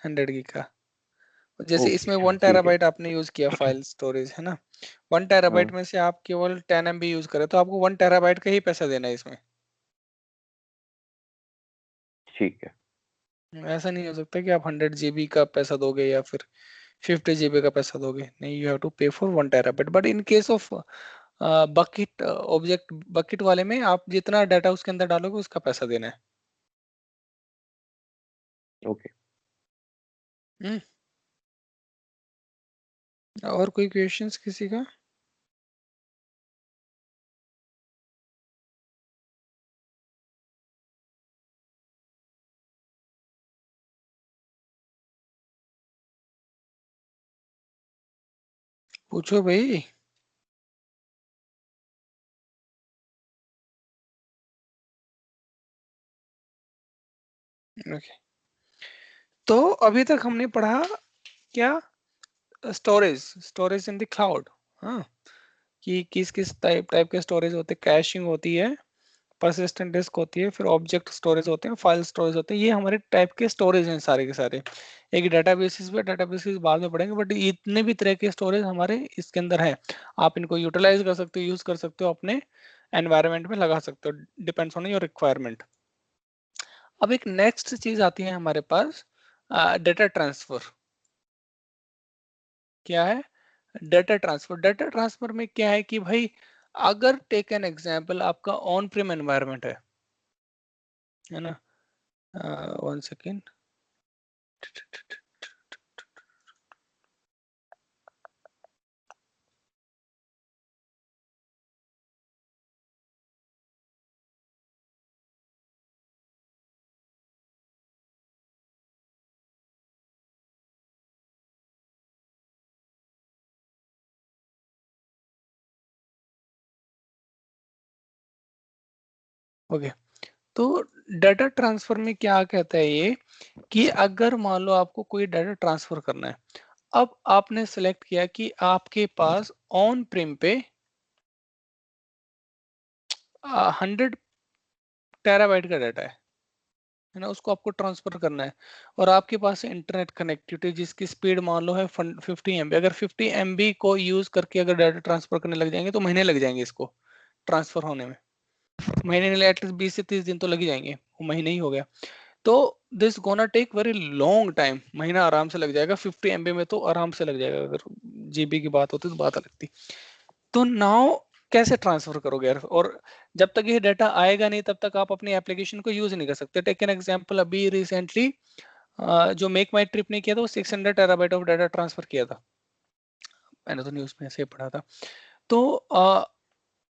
100 GB का। जैसे ओके, इसमें 1 ठीक है। टेराबाइट आपने यूज किया फाइल स्टोरेज है ना, 1 टेराबाइट हाँ, में से आप केवल 10 MB यूज करें तो आपको 1 टेराबाइट का ही पैसा देना है इसमें। ठीक है। ऐसा नहीं हो सकता कि आप 100 GB का पैसा दोगे या फिर 50 GB का पैसा दोगे, नहीं, यू हैव टू पे for 1 terabyte. But in case of bucket object, bucket वाले में आप जितना डाटा उसके अंदर डालोगे उसका पैसा देना है। ओके। हम्म, और कोई क्वेश्चंस किसी का? पूछो भाई। ओके, तो अभी तक हमने पढ़ा क्या, स्टोरेज इन द क्लाउड। हाँ, कि किस किस टाइप टाइप के स्टोरेज होते हैं, कैशिंग होती है, परसिस्टेंट डिस्क होती है, फिर ऑब्जेक्ट स्टोरेज होते हैं, फाइल स्टोरेज होते हैं। ये हमारे टाइप के स्टोरेज हैं सारे के सारे। एक डेटाबेसेस पे, डेटाबेसेस बाद में पढ़ेंगे, बट इतने भी तरह के स्टोरेज हमारे इसके अंदर है। आप इनको यूटिलाइज कर सकते हो, यूज कर सकते हो, अपने एनवायरनमेंट में लगा सकते हो, डिपेंड्स ऑन योर रिक्वायरमेंट। अब एक नेक्स्ट चीज आती है हमारे पास, डेटा ट्रांसफर। क्या है डेटा ट्रांसफर? डेटा ट्रांसफर में क्या है कि भाई, अगर टेक एन एग्जांपल, आपका ऑन प्रीम एनवायरनमेंट है ना, वन सेकेंड, ओके। तो डाटा ट्रांसफर में क्या कहता है ये, कि अगर मान लो आपको कोई डाटा ट्रांसफर करना है, अब आपने सेलेक्ट किया कि आपके पास ऑन प्रीम पे 100 टेराबाइट का डाटा है ना, उसको आपको ट्रांसफर करना है, और आपके पास इंटरनेट कनेक्टिविटी जिसकी स्पीड मान लो है 50 MB। अगर 50 MB को यूज करके अगर डाटा ट्रांसफर करने लग जाएंगे तो महीने लग जाएंगे इसको ट्रांसफर होने में। महीने नहीं, एटलीस्ट 20 से 30 दिन तो लग ही जाएंगे, वो महीने ही हो गया। तो this gonna take very long time, महीना आराम से लग जाएगा। 50 MB में तो आराम से लग जाएगा, अगर GB की बात होती तो बात अलग थी। तो नाउ कैसे ट्रांसफर करोगे यार, और जब तक ये डाटा आएगा नहीं तब तक आप अपनी एप्लीकेशन को यूज नहीं कर सकते। टेक एन एग्जांपल, अभी रिसेंटली जो मेक माई ट्रिप ने किया था, वो 600 टेराबाइट ऑफ डाटा ट्रांसफर किया था, मैंने तो न्यूज में ऐसे ही पढ़ा था। तो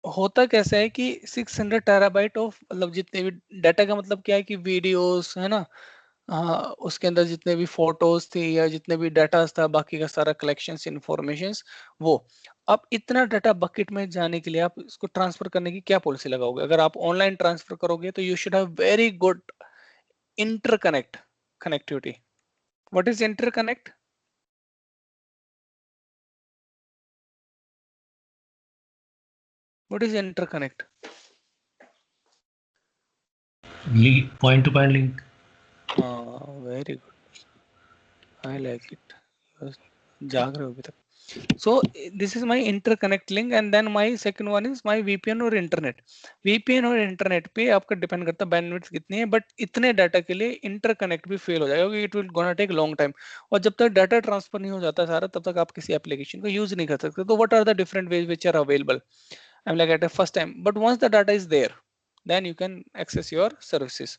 होता कैसा है कि 600 टेराबाइट ऑफ, मतलब जितने भी डाटा का मतलब क्या है कि वीडियोस है ना, उसके अंदर जितने भी फोटोज थी या जितने भी डाटा था, बाकी का सारा कलेक्शंस, इंफॉर्मेशंस, वो। अब इतना डाटा बकेट में जाने के लिए आप इसको ट्रांसफर करने की क्या पॉलिसी लगाओगे? अगर आप ऑनलाइन ट्रांसफर करोगे तो you should have very good interconnect connectivity. What is interconnect? What is interconnect? Point two point link. Very good, I like it, जाग रहे हो अभी तक। So this is my interconnect link, and then my second one is my VPN और इंटरनेट। VPN और इंटरनेट पे आपका डिपेंड करता है बैंडविड्थ कितनी है, बट इतने डाटा के लिए इंटरकनेक्ट भी फेल हो जाएगा, क्योंकि it will gonna take long time. और जब तक डाटा ट्रांसफर नहीं हो जाता सारा, तब तक आप किसी एप्लीकेशन को यूज नहीं कर सकते। तो what are the different ways which are available? I am like at first time, but once the data is there, then you can access your services.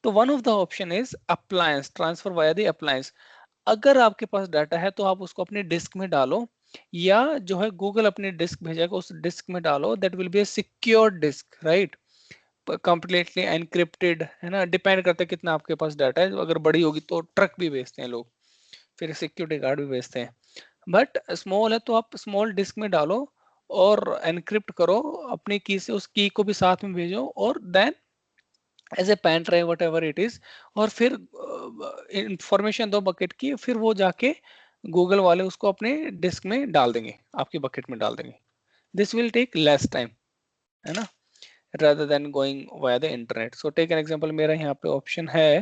तो one of the option is appliance transfer via the appliance। अगर आपके पास डाटा है तो आप उसको अपने डिस्क में डालो, या जो है गूगल अपने डिस्क भेजेगा उस डिस्क में डालो। That will be a secure disk, right, completely encrypted, है ना। डिपेंड करता है कितना आपके पास डाटा है, अगर बड़ी होगी तो ट्रक भी भेजते हैं लोग, फिर सिक्योरिटी गार्ड भी भेजते हैं। बट स्मॉल है तो आप स्मॉल डिस्क में डालो और एनक्रिप्ट करो अपनी की से, उस की को भी साथ में भेजो, और then as a pen drive whatever it is, और फिर इंफॉर्मेशन दो बकेट की, फिर वो जाके गूगल वाले उसको अपने डिस्क में डाल देंगे, आपकी बकेट में डाल देंगे। This will take less time, है ना, rather than going via the internet। so take an example, मेरा यहाँ पे ऑप्शन है,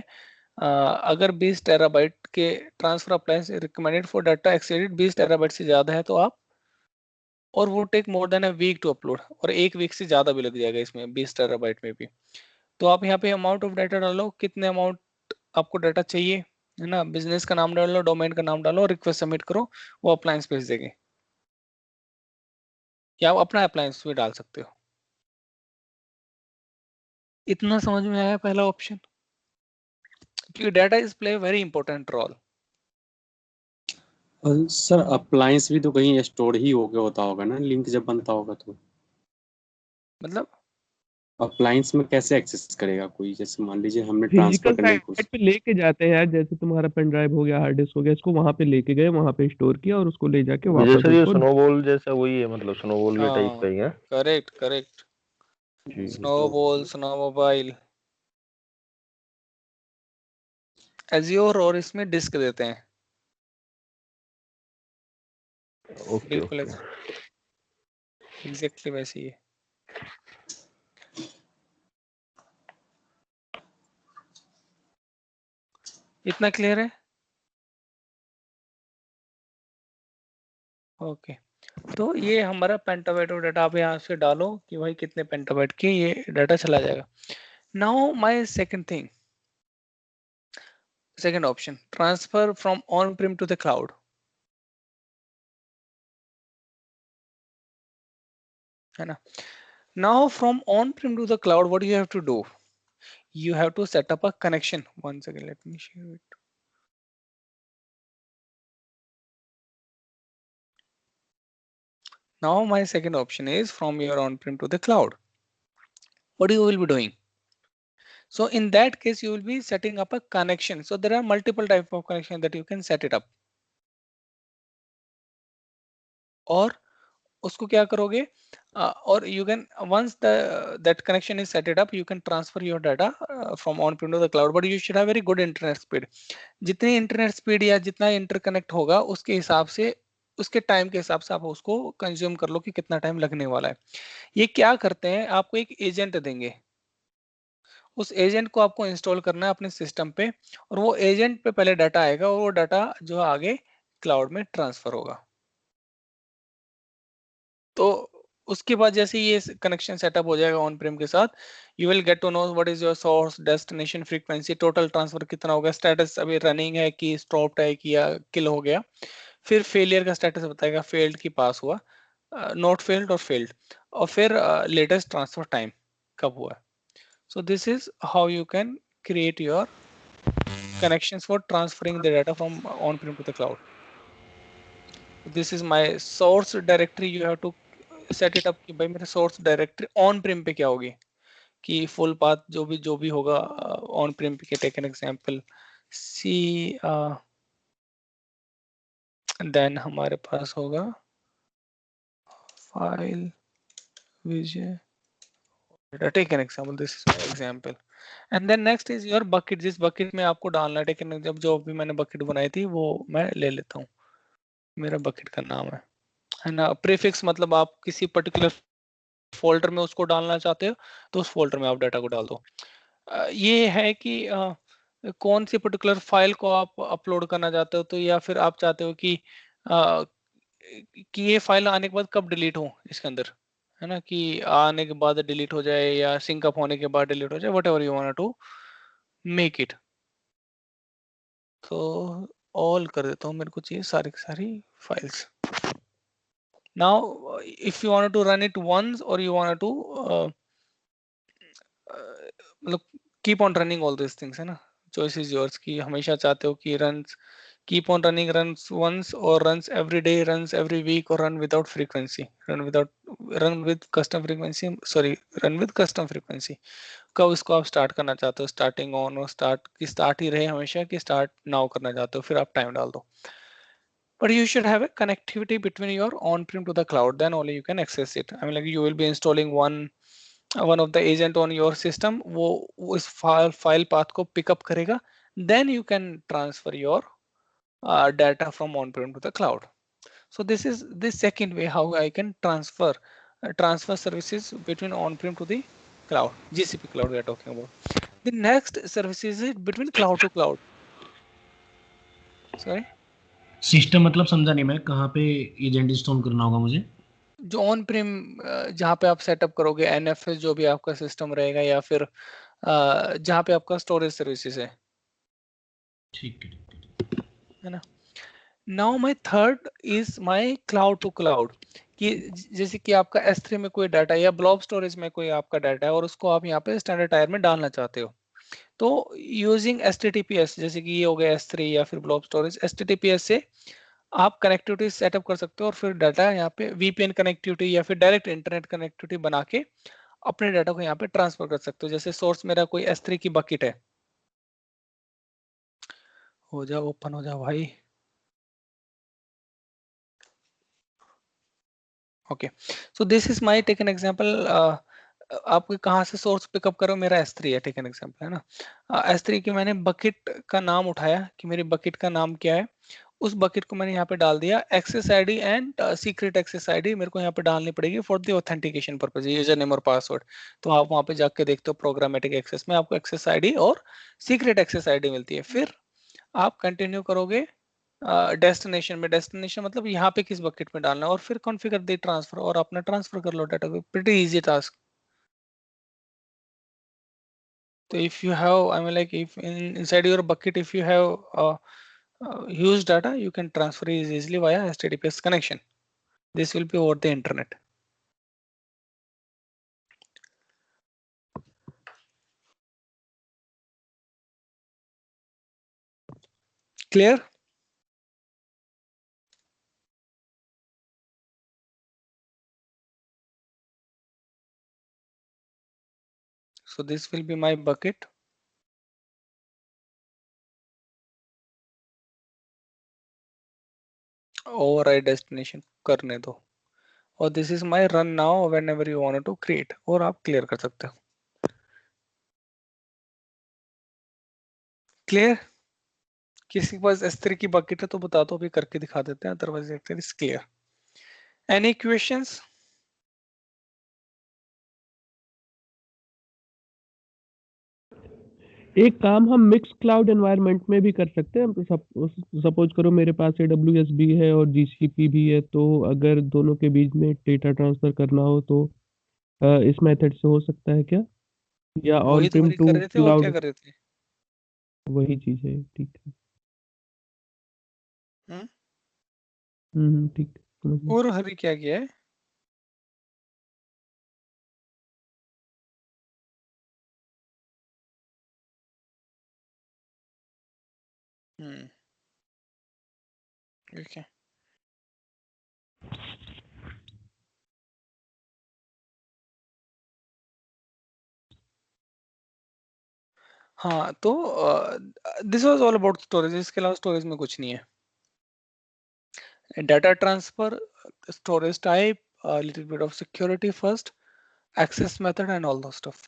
अगर 20 टेराबाइट के transfer appliance recommended for data exceeded 20 terabyte से ज्यादा है तो आप, और वो take more than a week to upload, और एक वीक से ज्यादा भी लग जाएगा इसमें 20 टेराबाइट में भी। तो आप यहाँ पे अमाउंट ऑफ डाटा डालो, कितने अमाउंट आपको डाटा चाहिए, है ना, बिजनेस का नाम डालो, डोमेन का नाम डालो, रिक्वेस्ट सबमिट करो, वो अप्लायंस भेज देंगे, या आप अपना अप्लायंस भी डाल सकते हो। इतना समझ में आया पहला ऑप्शन? क्योंकि data is play very important role. Sir appliance भी तो कहीं स्टोर ही होके होता होगा ना, लिंक जब बनता होगा तो। मतलब अप्लायंस में कैसे एक्सेस करेगा कोई? जैसे मान लीजिए हमने फिजिकल ट्रांसफर करने की साइट कोशिश, पे लेके जाते हैं यार, जैसे तुम्हारा पेन ड्राइव हो गया, हार्ड डिस्क हो गया, इसको वहां पे लेके गए, वहां पे स्टोर किया और उसको ले जाके विजय वापस सर ये उसको। स्नोबॉल जैसा वही है, मतलब स्नोबॉल के टाइप का हाँ ही है करेक्ट करेक्ट, जी। स्नोबॉल, स्नो मोबाइल, एज्योर, और इसमें डिस्क देते हैं। ओके बिल्कुल ओके। एग्जैक्टली वैसे ही है। इतना क्लियर है? ओके, तो ये हमारा पेंटाबाइट ऑफ डाटा, आप यहाँ से डालो कि भाई कितने पेंटाबाइट की ये डाटा चला जाएगा। Now my second thing, second option, transfer from on prem to the cloud. है ना? Now from on prem to the cloud, what you have to do, you have to set up a connection. One second, let me share it. Now my second option is from your on-prem to the cloud. What you will be doing? So in that case, you will be setting up a connection. So there are multiple type of connection that you can set it up. और उसको क्या करोगे? और you can, once that connection is set it up, you can transfer your data from on-prem to the cloud. But you should have very good internet speed. जितनी इंटरनेट स्पीड या जितना इंटरकनेक्ट होगा उसके हिसाब से, उसके टाइम के हिसाब से आप उसको कंज्यूम कर लो कि कितना टाइम लगने वाला है। ये क्या करते हैं, आपको एक एजेंट देंगे, उस एजेंट को आपको इंस्टॉल करना है अपने सिस्टम पे, और वो एजेंट पे पहले डाटा आएगा और वो डाटा जो आगे क्लाउड में ट्रांसफर होगा। तो उसके बाद जैसे ये कनेक्शन सेटअप हो जाएगा ऑन प्रेम के साथ, you will get to know what is your source, destination, frequency, total transfer कितना होगा, स्टेटस अभी रनिंग है कि स्टॉप्ड है कि या किल हो गया, फिर फेलियर का स्टेटस बताएगा, फेल्ड की पास हुआ, नॉट फेल्ड और फेल्ड, और फिर लेटेस्ट ट्रांसफर टाइम कब हुआ। सो this is how you can create your connections for transferring the data from on-prem to the cloud. This is my source directory. You have to set it up कि भाई मेरे source directory on-prem पे क्या होगी, कि full path जो भी होगा on-prem पे, take an example C, then हमारे पास होगा file Vijay, take an example, this is my example, and then next is your bucket. जिस bucket में आपको डालना है, take an example, जो भी मैंने bucket बनाई थी वो मैं ले लेता हूँ, मेरा bucket का नाम है ना। प्रीफिक्स मतलब आप किसी पर्टिकुलर फोल्डर में उसको डालना चाहते हो तो उस फोल्डर में आप डाटा को डाल दो। ये है कि कौन सी पर्टिकुलर फाइल को आप अपलोड करना चाहते हो, तो या फिर आप चाहते हो कि ये फाइल आने के बाद कब डिलीट हो इसके अंदर, है ना, कि आने के बाद डिलीट हो जाए या सिंक अप होने के बाद डिलीट हो जाए, whatever you want to make it. तो ऑल कर देता हूँ, मेरे को चाहिए सारी की सारी files. Now, if you want to run it once or you want to मतलब keep on running all these things, है ना, choice is yours, कि हमेशा चाहते हो कि runs keep on running, runs once or runs every day, runs every week, or run without frequency, run with custom frequency, sorry, run with custom frequency। कब इसको आप स्टार्ट करना चाहते हो, स्टार्टिंग ऑन और स्टार्ट ही रहे हमेशा, कि स्टार्ट नाउ करना चाहते हो, फिर आप टाइम डाल दो। But you should have a connectivity between your on-prem to the cloud, then only you can access it. I mean, like you will be installing one of the agent on your system, वो उस file path को pick up करेगा, then you can transfer your data from on-prem to the cloud. So this is the second way how I can transfer services between on-prem to the cloud, GCP cloud we are talking about. The next service is between cloud to cloud. Sorry, system मतलब समझा नहीं मैं, कहाँ पे एजेंट इंस्टॉल करना होगा मुझे? जो ऑन प्रीम जहाँ पे आप सेटअप करोगे NFS, जो भी आपका सिस्टम रहेगा, या फिर जहाँ पे आपका स्टोरेज सर्विसेज है, ठीक है ना। Now my third is my cloud to cloud, कि जैसे कि आपका S3 में कोई डाटा या ब्लॉब स्टोरेज में कोई आपका डाटा है और उसको आप यहाँ पे स्टैंडर्ड टायर में डालना चाहते हो, तो यूजिंग HTTPS, जैसे कि ये हो गया S3 या फिर ब्लॉब स्टोरेज, HTTPS से आप कनेक्टिविटी सेटअप कर सकते हो और फिर डाटा यहाँ पे VPN कनेक्टिविटी या फिर डायरेक्ट इंटरनेट कनेक्टिविटी बना के अपने डाटा को यहाँ पे ट्रांसफर कर सकते हो। जैसे सोर्स मेरा कोई S3 की बकेट है, हो जाओ ओपन हो जाओ भाई। Okay, so this is my take an example. आप कहाँ से सोर्स पिकअप करो, मेरा S3 है, टेक एन एग्जांपल है ना। S3 की मैंने बकेट का नाम उठाया कि मेरी बकेट का नाम क्या है, उस बकेट को मैंने यहाँ पे डाल दिया। Access ID and secret access ID मेरे को यहाँ पे डालनी पड़ेगी for the authentication purpose, user name और पासवर्ड। तो आप वहाँ पे जाके देखते हो प्रोग्रामेटिक एक्सेस में आपको एक्सेस आईडी और सीक्रेट एक्सेस आईडी मिलती है। फिर आप कंटिन्यू करोगे डेस्टिनेशन में। डेस्टिनेशन मतलब यहाँ पे किस बकेट में डालना है, और फिर कॉन्फ़िगर द ट्रांसफर और अपना ट्रांसफर कर लो डाटा को। Pretty easy task. So if you have, I mean like if inside your bucket, if you have huge data, you can transfer it easily via HTTPS connection. This will be over the internet. Clear? So this will be my bucket. Override destination करने दो, और this is my run now whenever you want to create, और आप clear कर सकते हो। Clear? किसी के पास S3 की बकेट है तो बता दो, अभी करके दिखा देते हैं, otherwise it is clear. Any questions? एक काम हम मिक्स क्लाउड एनवायरनमेंट में भी कर सकते हैं। सपोज करो मेरे पास AWS भी है और GCP भी है, तो अगर दोनों के बीच में डेटा ट्रांसफर करना हो तो इस मेथड से हो सकता है क्या? या ऑन वही तो प्रिम मेरी टू कर रहे थे, और क्या क्लाउड? कर रहे थे? वही चीज है, ठीक है। ठीक है, समझ गया। और हरी क्या किया है? ठीक है। हाँ तो this was all about storage, इसके अलावा स्टोरेज में कुछ नहीं है। Data transfer, storage type, little bit of security first, access method and all those stuff.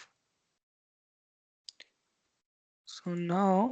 So now